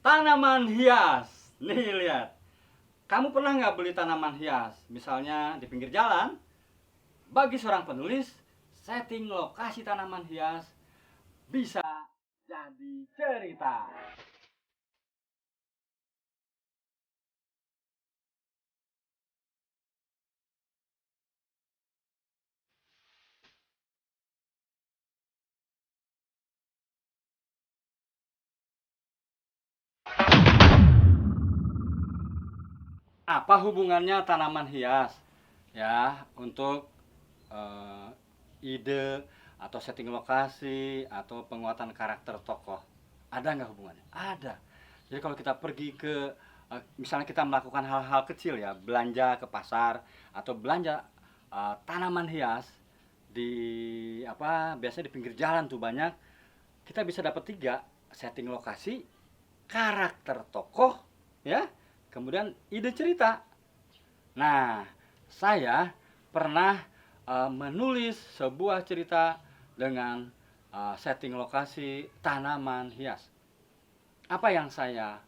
Tanaman hias. Nih lihat. Kamu pernah nggak beli tanaman hias? Misalnya di pinggir jalan. Bagi seorang penulis, setting lokasi tanaman hias bisa jadi cerita. Apa hubungannya tanaman hias? Ya, untuk eh, ide atau setting lokasi atau penguatan karakter tokoh. Ada nggak hubungannya? Ada. Jadi kalau kita pergi ke misalnya kita melakukan hal-hal kecil ya, belanja ke pasar atau belanja tanaman hias di apa biasanya di pinggir jalan tuh banyak, kita bisa dapat tiga: setting lokasi, karakter tokoh, ya, kemudian ide cerita. Nah, saya pernah menulis sebuah cerita dengan setting lokasi tanaman hias. Apa yang saya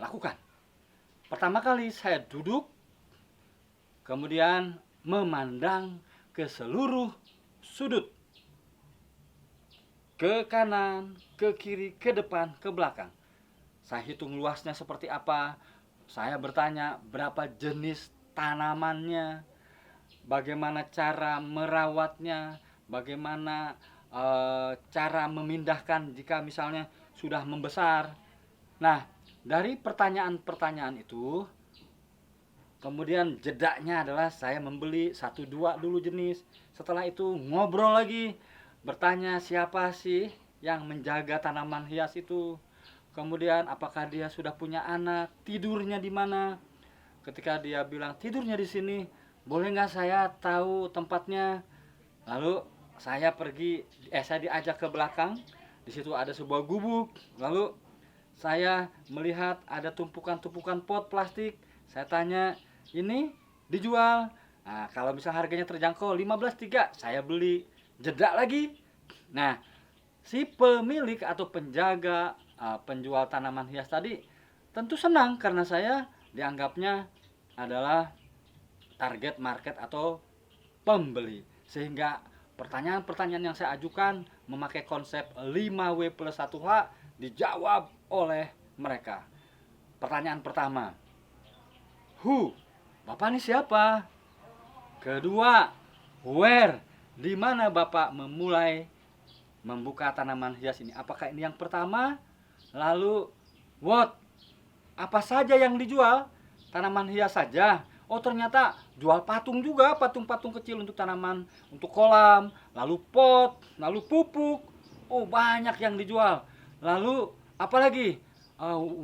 lakukan? Pertama kali saya duduk, kemudian memandang ke seluruh sudut, ke kanan, ke kiri, ke depan, ke belakang. Saya hitung luasnya seperti apa. Saya bertanya berapa jenis tanamannya, bagaimana cara merawatnya, bagaimana cara memindahkan jika misalnya sudah membesar. Nah, dari pertanyaan-pertanyaan itu, kemudian jedanya adalah saya membeli satu dua dulu jenis. Setelah itu ngobrol lagi, bertanya siapa sih yang menjaga tanaman hias itu. Kemudian apakah dia sudah punya anak, tidurnya di mana. Ketika dia bilang tidurnya di sini, boleh nggak saya tahu tempatnya? Lalu saya diajak ke belakang. Di situ ada sebuah gubuk. Lalu saya melihat ada tumpukan-tumpukan pot plastik. Saya tanya, ini dijual? Nah, kalau misalnya harganya terjangkau 15.3, saya beli. Jeda lagi. Nah, si pemilik atau penjaga penjual tanaman hias tadi tentu senang karena saya dianggapnya adalah target market atau pembeli. Sehingga pertanyaan-pertanyaan yang saya ajukan memakai konsep 5W plus 1H dijawab oleh mereka. Pertanyaan pertama, who? Bapak ini siapa? Kedua, where? Di mana Bapak memulai membuka tanaman hias ini? Apakah ini yang pertama? Lalu, what? Apa saja yang dijual? Tanaman hias saja. Oh, ternyata jual patung juga, patung-patung kecil untuk tanaman, untuk kolam, lalu pot, lalu pupuk. Oh, banyak yang dijual. Lalu apa lagi?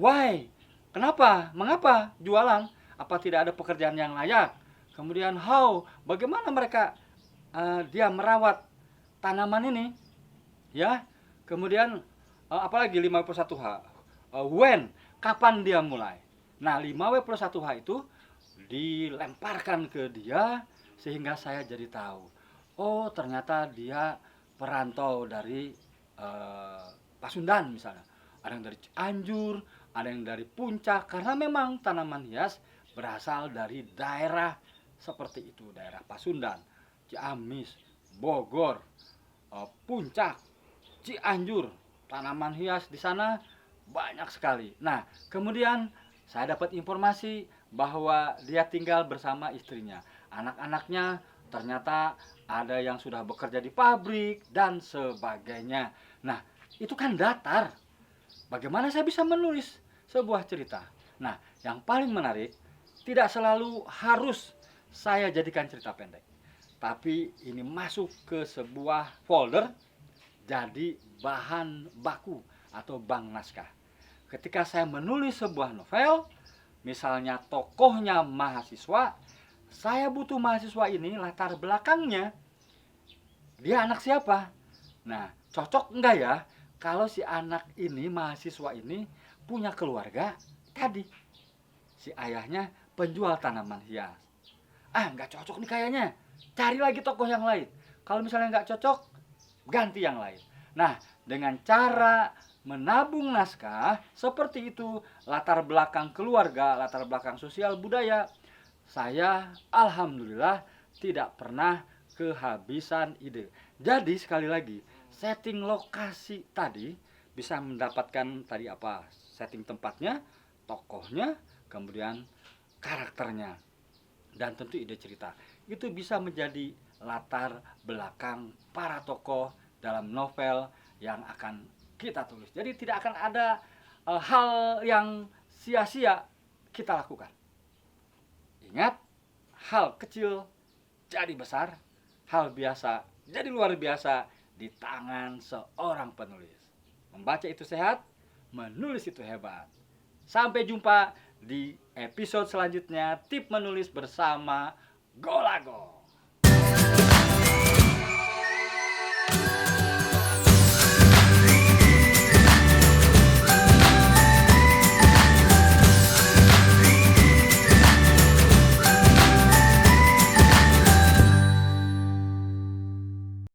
Why? Kenapa? Mengapa jualan? Apa tidak ada pekerjaan yang layak? Kemudian how? Bagaimana mereka dia merawat tanaman ini? Ya. Kemudian apalagi 51H. When? Kapan dia mulai? Nah, 5W plus 1H itu dilemparkan ke dia sehingga saya jadi tahu. Oh, ternyata dia perantau dari Pasundan misalnya. Ada yang dari Cianjur, ada yang dari Puncak karena memang tanaman hias berasal dari daerah seperti itu, daerah Pasundan, Ciamis, Bogor, Puncak, Cianjur. Tanaman hias di sana banyak sekali. Nah, kemudian saya dapat informasi bahwa dia tinggal bersama istrinya. Anak-anaknya ternyata ada yang sudah bekerja di pabrik dan sebagainya. Nah, itu kan datar. Bagaimana saya bisa menulis sebuah cerita? Nah, yang paling menarik, tidak selalu harus saya jadikan cerita pendek. Tapi ini masuk ke sebuah folder jadi bahan baku atau bank naskah. Ketika saya menulis sebuah novel, misalnya tokohnya mahasiswa, saya butuh mahasiswa ini latar belakangnya. Dia anak siapa? Nah, cocok enggak ya kalau si anak ini, mahasiswa ini punya keluarga tadi. Si ayahnya penjual tanaman hias. Ah, nggak cocok nih kayaknya. Cari lagi tokoh yang lain. Kalau misalnya nggak cocok, ganti yang lain. Nah, dengan cara menabung naskah seperti itu, latar belakang keluarga, latar belakang sosial budaya, saya alhamdulillah tidak pernah kehabisan ide. Jadi sekali lagi, setting lokasi tadi bisa mendapatkan tadi apa? Setting tempatnya, tokohnya, kemudian karakternya, dan tentu ide cerita. Itu bisa menjadi latar belakang para tokoh dalam novel yang akan kita tulis. Jadi tidak akan ada hal yang sia-sia kita lakukan. Ingat, hal kecil jadi besar, hal biasa jadi luar biasa di tangan seorang penulis. Membaca itu sehat, menulis itu hebat. Sampai jumpa di episode selanjutnya, Tip Menulis bersama Golago.